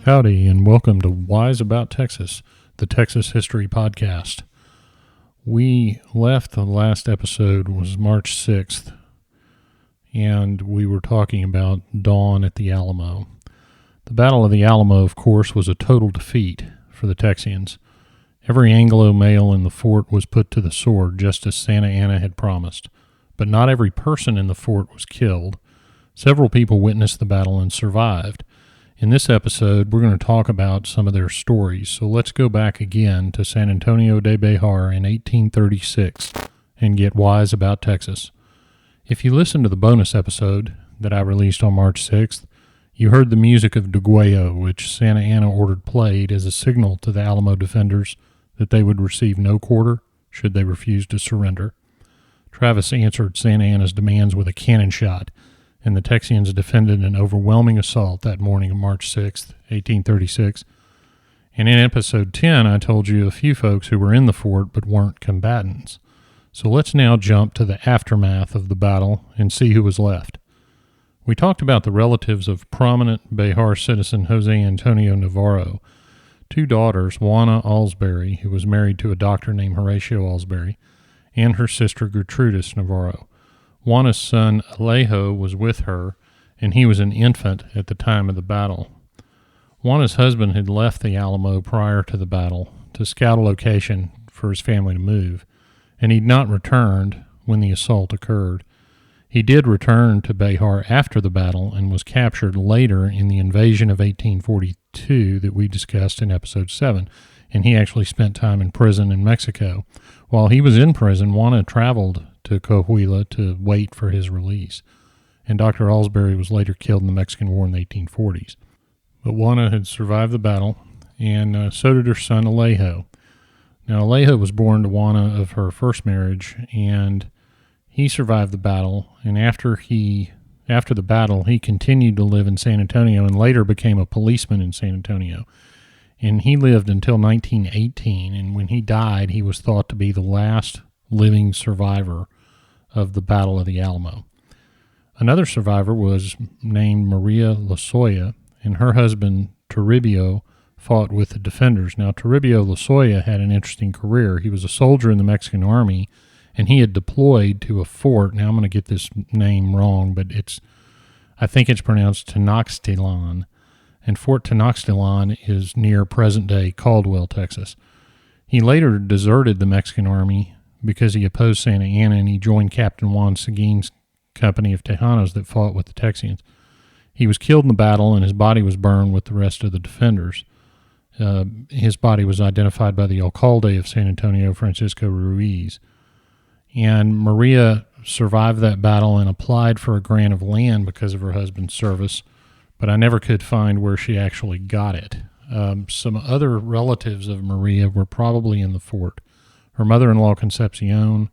Howdy, and welcome to Wise About Texas, the Texas History Podcast. We left the last episode was March 6th, and we were talking about dawn at the Alamo. The Battle of the Alamo, of course, was a total defeat for the Texians. Every Anglo male in the fort was put to the sword, just as Santa Anna had promised. But not every person in the fort was killed. Several people witnessed the battle and survived. In this episode, we're going to talk about some of their stories, so let's go back again to San Antonio de Bejar in 1836 and get wise about Texas. If you listened to the bonus episode that I released on March 6th, you heard the music of Degüello, which Santa Anna ordered played as a signal to the Alamo defenders that they would receive no quarter should they refuse to surrender. Travis answered Santa Anna's demands with a cannon shot, and the Texians defended an overwhelming assault that morning of March 6th, 1836. And in episode 10, I told you a few folks who were in the fort but weren't combatants. So let's now jump to the aftermath of the battle and see who was left. We talked about the relatives of prominent Bejar citizen Jose Antonio Navarro, two daughters, Juana Alsbury, who was married to a doctor named Horatio Alsbury, and her sister Gertrudis Navarro. Juana's son Alejo was with her, and he was an infant at the time of the battle. Juana's husband had left the Alamo prior to the battle to scout a location for his family to move, and he'd not returned when the assault occurred. He did return to Bejar after the battle and was captured later in the invasion of 1842 that we discussed in episode 7, and he actually spent time in prison in Mexico. While he was in prison, Juana traveled to Coahuila to wait for his release, and Dr. Alsbury was later killed in the Mexican War in the 1840s. But Juana had survived the battle, and so did her son Alejo. Now, Alejo was born to Juana of her first marriage, and he survived the battle, and after the battle, he continued to live in San Antonio and later became a policeman in San Antonio. And he lived until 1918, and when he died, he was thought to be the last living survivor of the Battle of the Alamo. Another survivor was named Maria Lozoya, and her husband Toribio fought with the defenders. Now, Toribio Lozoya had an interesting career. He was a soldier in the Mexican army, and he had deployed to a fort. Now, I'm going to get this name wrong, but I think it's pronounced Tenochtitlan, and Fort Tenochtitlan is near present-day Caldwell, Texas. He later deserted the Mexican army because he opposed Santa Anna, and he joined Captain Juan Seguin's company of Tejanos that fought with the Texians. He was killed in the battle, and his body was burned with the rest of the defenders. His body was identified by the alcalde of San Antonio, Francisco Ruiz. And Maria survived that battle and applied for a grant of land because of her husband's service, but I never could find where she actually got it. Some other relatives of Maria were probably in the fort. Her mother-in-law, Concepcion,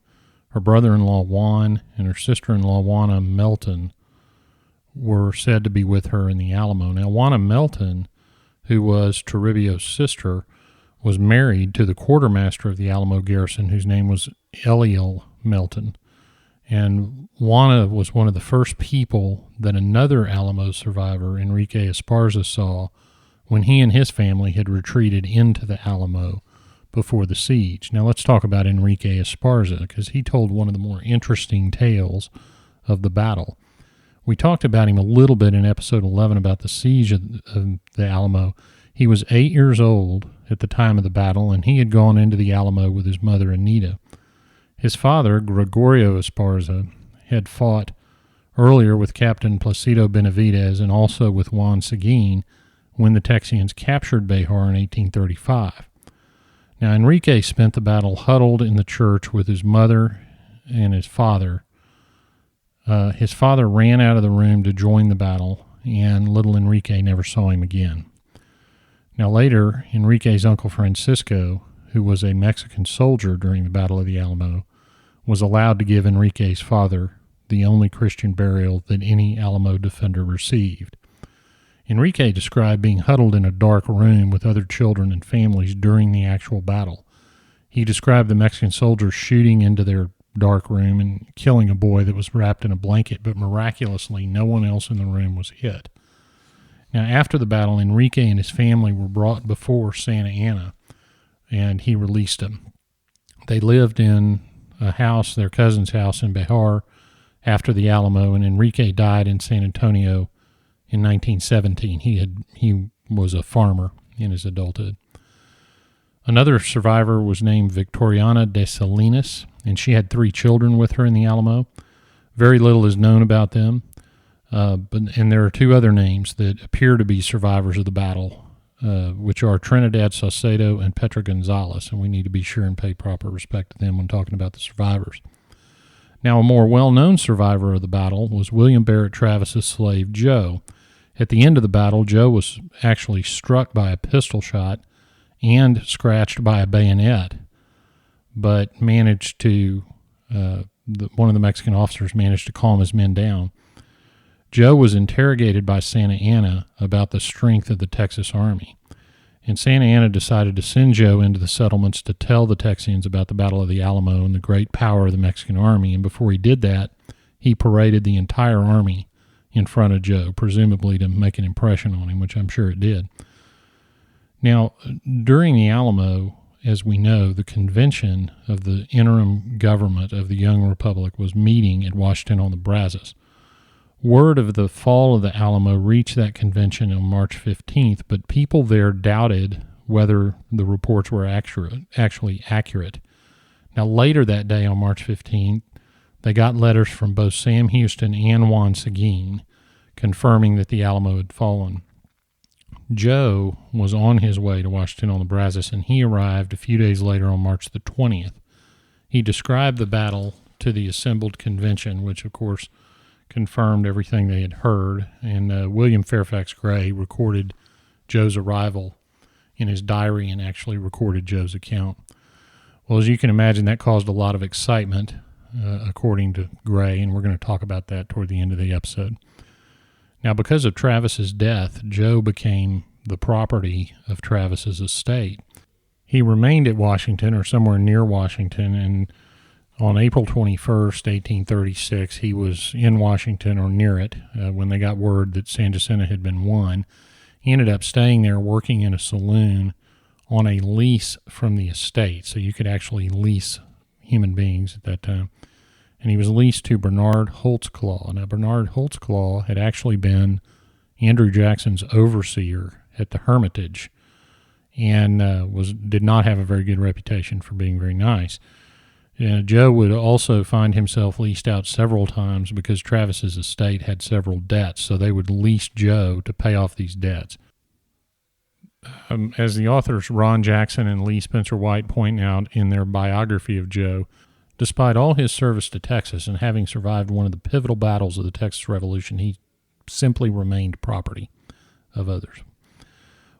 her brother-in-law, Juan, and her sister-in-law, Juana Melton, were said to be with her in the Alamo. Now, Juana Melton, who was Toribio's sister, was married to the quartermaster of the Alamo garrison, whose name was Eliel Melton. And Juana was one of the first people that another Alamo survivor, Enrique Esparza, saw when he and his family had retreated into the Alamo before the siege. Now let's talk about Enrique Esparza, because he told one of the more interesting tales of the battle. We talked about him a little bit in episode 11 about the siege of the Alamo. He was 8 years old at the time of the battle, and he had gone into the Alamo with his mother, Anita. His father, Gregorio Esparza, had fought earlier with Captain Placido Benavidez and also with Juan Seguin when the Texians captured Bejar in 1835. Now, Enrique spent the battle huddled in the church with his mother and his father. His father ran out of the room to join the battle, and little Enrique never saw him again. Now, later, Enrique's uncle Francisco, who was a Mexican soldier during the Battle of the Alamo, was allowed to give Enrique's father the only Christian burial that any Alamo defender received. Enrique described being huddled in a dark room with other children and families during the actual battle. He described the Mexican soldiers shooting into their dark room and killing a boy that was wrapped in a blanket, but miraculously no one else in the room was hit. Now, after the battle, Enrique and his family were brought before Santa Anna, and he released them. They lived in a house, their cousin's house in Bihar, after the Alamo, and Enrique died in San Antonio in 1917. He was a farmer in his adulthood. Another survivor was named Victoriana de Salinas, and she had 3 children with her in the Alamo. Very little is known about them, and there are 2 other names that appear to be survivors of the battle, which are Trinidad Saucedo and Petra Gonzalez, and we need to be sure and pay proper respect to them when talking about the survivors. Now, a more well-known survivor of the battle was William Barrett Travis's slave, Joe. At the end of the battle, Joe was actually struck by a pistol shot and scratched by a bayonet, but managed to, one of the Mexican officers managed to calm his men down. Joe was interrogated by Santa Anna about the strength of the Texas Army, and Santa Anna decided to send Joe into the settlements to tell the Texians about the Battle of the Alamo and the great power of the Mexican Army, and before he did that, he paraded the entire army in front of Joe, presumably to make an impression on him, which I'm sure it did. Now, during the Alamo, as we know, the convention of the interim government of the young republic was meeting at Washington on the Brazos. Word of the fall of the Alamo reached that convention on March 15th, but people there doubted whether the reports were actually accurate. Now, later that day on March 15th, they got letters from both Sam Houston and Juan Seguin confirming that the Alamo had fallen. Joe was on his way to Washington on the Brazos, and he arrived a few days later on March the 20th. He described the battle to the assembled convention, which, of course, confirmed everything they had heard, and William Fairfax Gray recorded Joe's arrival in his diary and actually recorded Joe's account. Well, as you can imagine, that caused a lot of excitement, according to Gray, and we're going to talk about that toward the end of the episode. Now, because of Travis's death, Joe became the property of Travis's estate. He remained at Washington or somewhere near Washington, and on April 21st, 1836, he was in Washington or near it when they got word that San Jacinto had been won. He ended up staying there working in a saloon on a lease from the estate, so you could actually lease human beings at that time. And he was leased to Bernard Holtzclaw. Now, Bernard Holtzclaw had actually been Andrew Jackson's overseer at the Hermitage and did not have a very good reputation for being very nice. Joe would also find himself leased out several times because Travis's estate had several debts, so they would lease Joe to pay off these debts. As the authors Ron Jackson and Lee Spencer White point out in their biography of Joe, despite all his service to Texas and having survived one of the pivotal battles of the Texas Revolution, he simply remained property of others.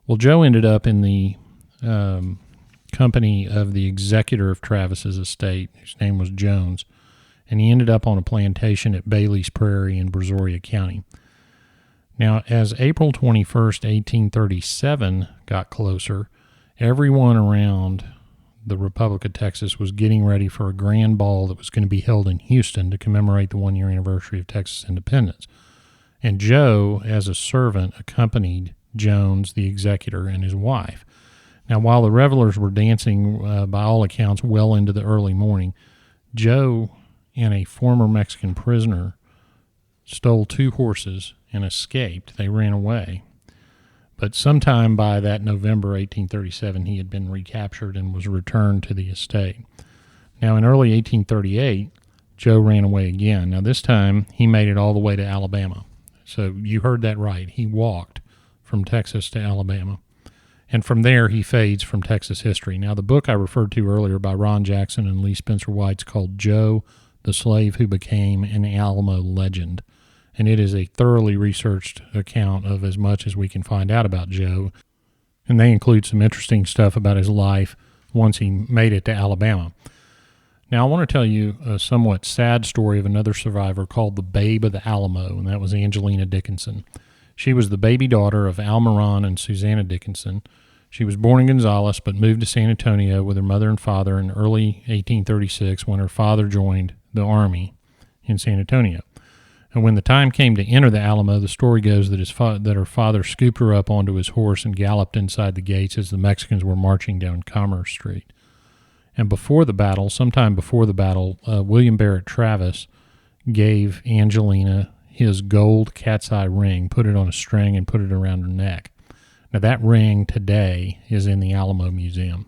Well, Joe ended up in the company of the executor of Travis's estate, whose name was Jones, and he ended up on a plantation at Bailey's Prairie in Brazoria County. Now, as April 21st, 1837 got closer, everyone around the Republic of Texas was getting ready for a grand ball that was going to be held in Houston to commemorate the 1-year anniversary of Texas independence. And Joe, as a servant, accompanied Jones, the executor, and his wife. Now, while the revelers were dancing, by all accounts, well into the early morning, Joe and a former Mexican prisoner stole 2 horses and escaped. They ran away. But sometime by that November 1837, he had been recaptured and was returned to the estate. Now, in early 1838, Joe ran away again. Now, this time, he made it all the way to Alabama. So you heard that right. He walked from Texas to Alabama. And from there, he fades from Texas history. Now, the book I referred to earlier by Ron Jackson and Lee Spencer White is called Joe, the Slave Who Became an Alamo Legend. And it is a thoroughly researched account of as much as we can find out about Joe. And they include some interesting stuff about his life once he made it to Alabama. Now, I want to tell you a somewhat sad story of another survivor called the Babe of the Alamo, and that was Angelina Dickinson. She was the baby daughter of Almiron and Susanna Dickinson. She was born in Gonzales but moved to San Antonio with her mother and father in early 1836 when her father joined the Army in San Antonio. And when the time came to enter the Alamo, the story goes that that her father scooped her up onto his horse and galloped inside the gates as the Mexicans were marching down Commerce Street. And sometime before the battle, William Barrett Travis gave Angelina his gold cat's eye ring, put it on a string, and put it around her neck. Now, that ring today is in the Alamo Museum.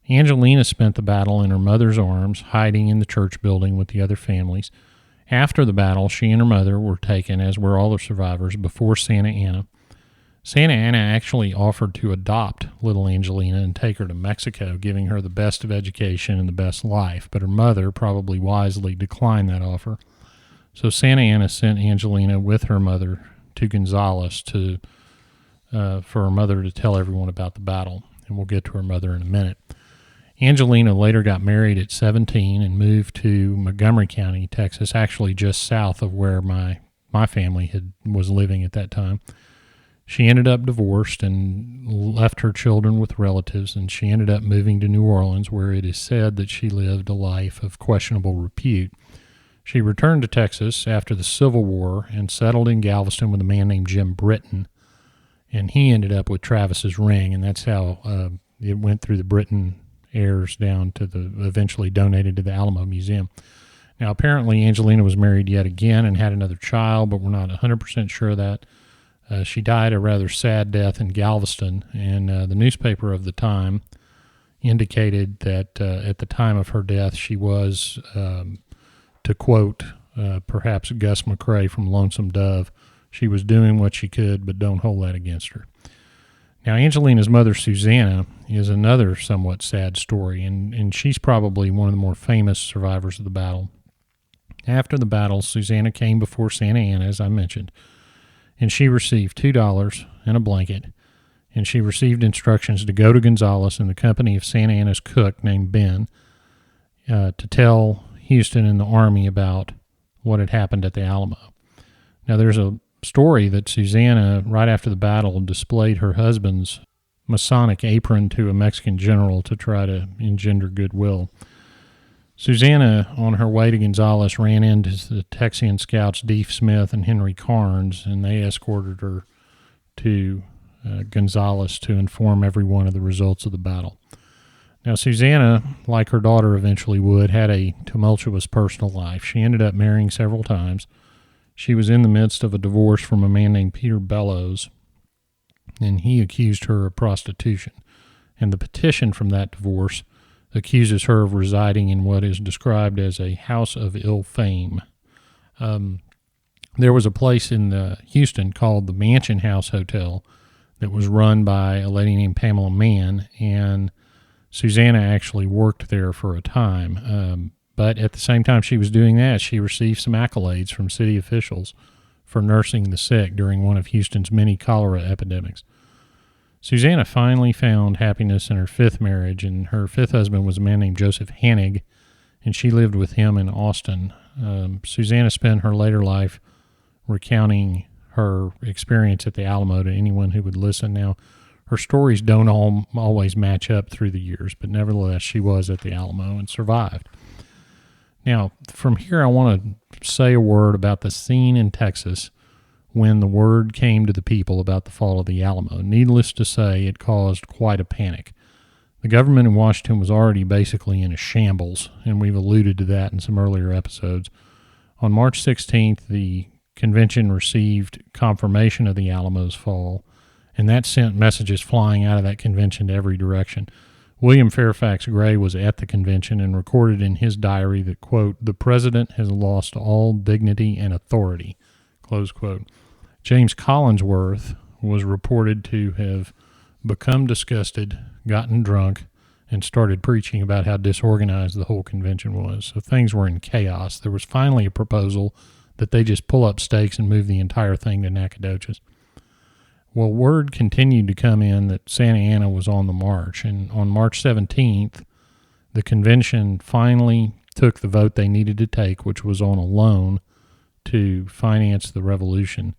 Angelina spent the battle in her mother's arms, hiding in the church building with the other families. After the battle, she and her mother were taken, as were all the survivors, before Santa Anna. Santa Anna actually offered to adopt little Angelina and take her to Mexico, giving her the best of education and the best life, but her mother probably wisely declined that offer. So Santa Anna sent Angelina with her mother to Gonzales for her mother to tell everyone about the battle, and we'll get to her mother in a minute. Angelina later got married at 17 and moved to Montgomery County, Texas, actually just south of where my family was living at that time. She ended up divorced and left her children with relatives, and she ended up moving to New Orleans, where it is said that she lived a life of questionable repute. She returned to Texas after the Civil War and settled in Galveston with a man named Jim Britton, and he ended up with Travis's ring, and that's how it went through the Britton heirs down to eventually donated to the Alamo Museum. Now, apparently Angelina was married yet again and had another child, but we're not 100% sure of that. She died a rather sad death in Galveston, and the newspaper of the time indicated that at the time of her death, she was, to quote perhaps Gus McCrae from Lonesome Dove, she was doing what she could, but don't hold that against her. Now, Angelina's mother, Susanna, is another somewhat sad story, and she's probably one of the more famous survivors of the battle. After the battle, Susanna came before Santa Anna, as I mentioned, and she received $2 and a blanket, and she received instructions to go to Gonzales in the company of Santa Anna's cook named Ben to tell Houston and the Army about what had happened at the Alamo. Now, there's a story that Susanna, right after the battle, displayed her husband's Masonic apron to a Mexican general to try to engender goodwill. Susanna, on her way to Gonzales, ran into the Texian scouts Deef Smith and Henry Carnes, and they escorted her to Gonzales to inform everyone of the results of the battle. Now, Susanna, like her daughter eventually would, had a tumultuous personal life. She ended up marrying several times. She was in the midst of a divorce from a man named Peter Bellows, and he accused her of prostitution. And the petition from that divorce accuses her of residing in what is described as a house of ill fame. There was a place in Houston called the Mansion House Hotel that was run by a lady named Pamela Mann, and Susanna actually worked there for a time. But at the same time she was doing that, she received some accolades from city officials for nursing the sick during one of Houston's many cholera epidemics. Susanna finally found happiness in her fifth marriage, and her fifth husband was a man named Joseph Hannig, and she lived with him in Austin. Susanna spent her later life recounting her experience at the Alamo to anyone who would listen. Now, her stories don't always match up through the years, but nevertheless, she was at the Alamo and survived. Now, from here, I want to say a word about the scene in Texas when the word came to the people about the fall of the Alamo. Needless to say, it caused quite a panic. The government in Washington was already basically in a shambles, and we've alluded to that in some earlier episodes. On March 16th, the convention received confirmation of the Alamo's fall, and that sent messages flying out of that convention to every direction. William Fairfax Gray was at the convention and recorded in his diary that, quote, "The president has lost all dignity and authority," close quote. James Collinsworth was reported to have become disgusted, gotten drunk, and started preaching about how disorganized the whole convention was. So things were in chaos. There was finally a proposal that they just pull up stakes and move the entire thing to Nacogdoches. Well, word continued to come in that Santa Anna was on the march, and on March 17th, the convention finally took the vote they needed to take, which was on a loan to finance the revolution,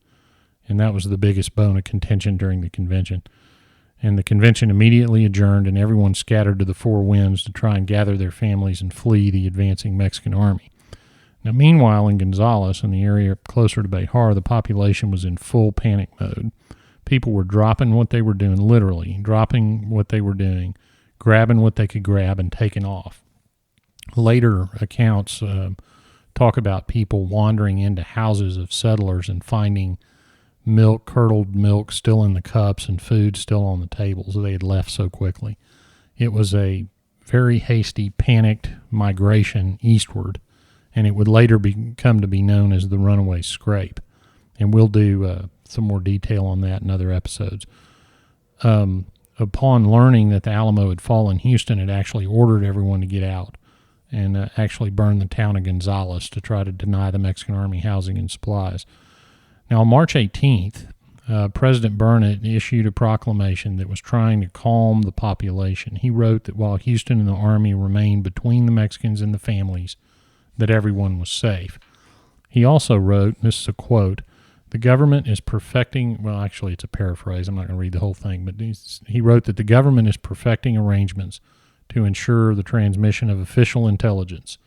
and that was the biggest bone of contention during the convention. And the convention immediately adjourned, and everyone scattered to the four winds to try and gather their families and flee the advancing Mexican army. Now, meanwhile, in Gonzales, in the area closer to Behar, the population was in full panic mode. People were dropping what they were doing, literally dropping what they were doing, grabbing what they could grab, and taking off. Later accounts talk about people wandering into houses of settlers and finding milk, curdled milk still in the cups and food still on the tables. They had left so quickly. It was a very hasty, panicked migration eastward, and it would later come to be known as the Runaway Scrape. And we'll do some more detail on that in other episodes. Upon learning that the Alamo had fallen, Houston had actually ordered everyone to get out and actually burned the town of Gonzales to try to deny the Mexican army housing and supplies. Now, on March 18th, President Burnett issued a proclamation that was trying to calm the population. He wrote that while Houston and the army remained between the Mexicans and the families, that everyone was safe. He also wrote, this is a quote, "The government is perfecting," well, actually it's a paraphrase, I'm not going to read the whole thing, but he wrote that the government is perfecting arrangements to ensure the transmission of official intelligence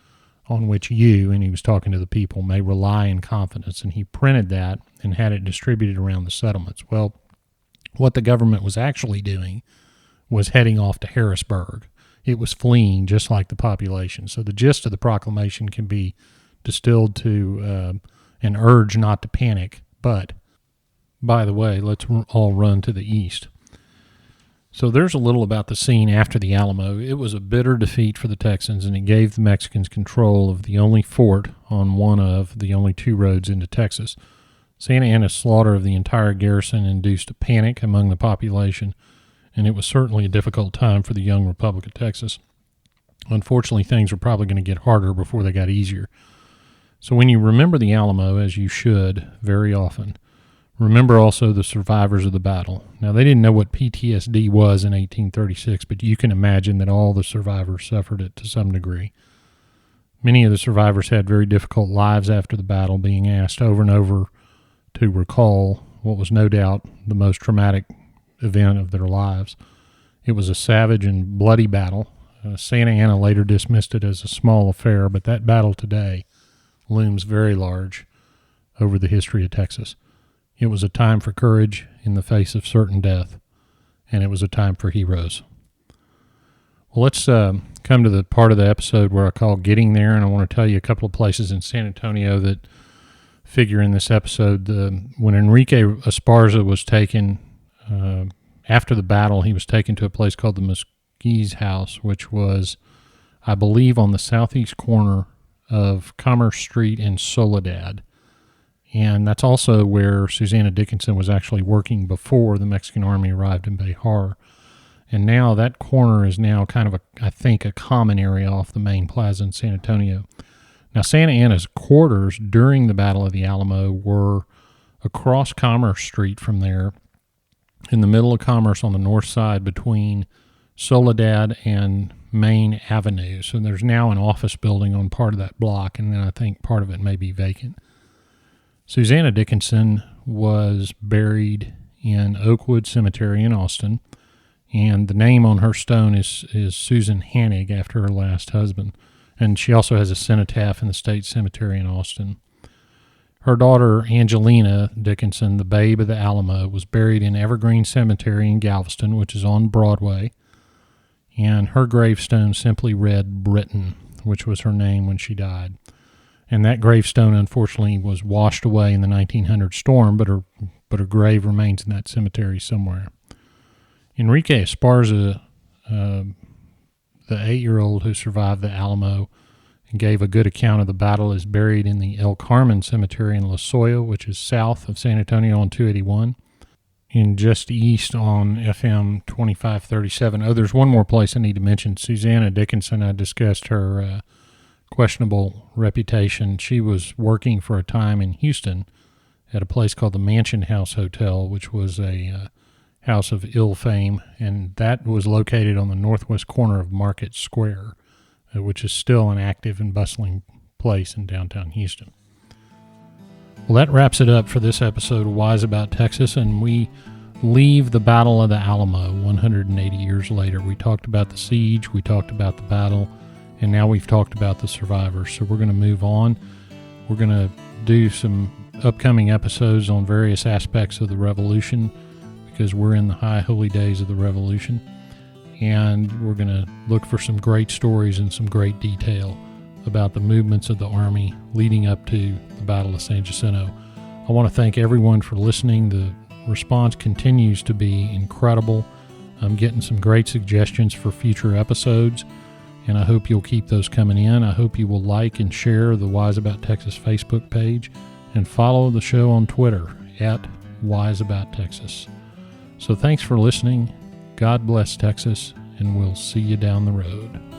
on which you, and he was talking to the people, may rely in confidence. And he printed that and had it distributed around the settlements. Well, what the government was actually doing was heading off to Harrisburg. It was fleeing just like the population. So the gist of the proclamation can be distilled to an urge not to panic. But, by the way, let's all run to the east. So there's a little about the scene after the Alamo. It was a bitter defeat for the Texans, and it gave the Mexicans control of the only fort on one of the only two roads into Texas. Santa Anna's slaughter of the entire garrison induced a panic among the population, and it was certainly a difficult time for the young Republic of Texas. Unfortunately, things were probably going to get harder before they got easier. So when you remember the Alamo, as you should very often, remember also the survivors of the battle. Now, they didn't know what PTSD was in 1836, but you can imagine that all the survivors suffered it to some degree. Many of the survivors had very difficult lives after the battle, being asked over and over to recall what was no doubt the most traumatic event of their lives. It was a savage and bloody battle. Santa Anna later dismissed it as a small affair, but that battle today looms very large over the history of Texas. It was a time for courage in the face of certain death, and it was a time for heroes. Well, let's come to the part of the episode where I call Getting There, and I want to tell you a couple of places in San Antonio that figure in this episode. When Enrique Esparza was taken, after the battle, he was taken to a place called the Mesquite House, which was, I believe, on the southeast corner of Commerce Street and Soledad. And that's also where Susanna Dickinson was actually working before the Mexican army arrived in Behar. And now that corner is now kind of, I think, a common area off the main plaza in San Antonio. Now, Santa Anna's quarters during the Battle of the Alamo were across Commerce Street from there, in the middle of Commerce on the north side between Soledad and Main Avenue. So there's now an office building on part of that block, and then I think part of it may be vacant. Susanna Dickinson was buried in Oakwood Cemetery in Austin, and the name on her stone is Susan Hannig, after her last husband. And she also has a cenotaph in the State Cemetery in Austin. Her daughter, Angelina Dickinson, the babe of the Alamo, was buried in Evergreen Cemetery in Galveston, which is on Broadway, and her gravestone simply read Britain, which was her name when she died. And that gravestone, unfortunately, was washed away in the 1900 storm, but her grave remains in that cemetery somewhere. Enrique Esparza, the 8-year-old who survived the Alamo and gave a good account of the battle, is buried in the El Carmen Cemetery in La Soya, which is south of San Antonio on 281, and just east on FM 2537. Oh, there's one more place I need to mention. Susanna Dickinson, I discussed her questionable reputation. She was working for a time in Houston at a place called the Mansion House Hotel, which was a house of ill fame, and that was located on the northwest corner of Market Square, which is still an active and bustling place in downtown Houston. Well, that wraps it up for this episode of Wise About Texas, and we leave the Battle of the Alamo 180 years later. We talked about the siege, we talked about the battle, and now we've talked about the survivors. So we're going to move on We're going to do some upcoming episodes on various aspects of the Revolution because we're in the high holy days of the Revolution. And we're going to look for some great stories and some great detail about the movements of the Army leading up to the Battle of San Jacinto. I want to thank everyone for listening. The response continues to be incredible. I'm getting some great suggestions for future episodes, and I hope you'll keep those coming in. I hope you will like and share the Wise About Texas Facebook page and follow the show on Twitter at Wise About Texas. So thanks for listening. God bless Texas, and we'll see you down the road.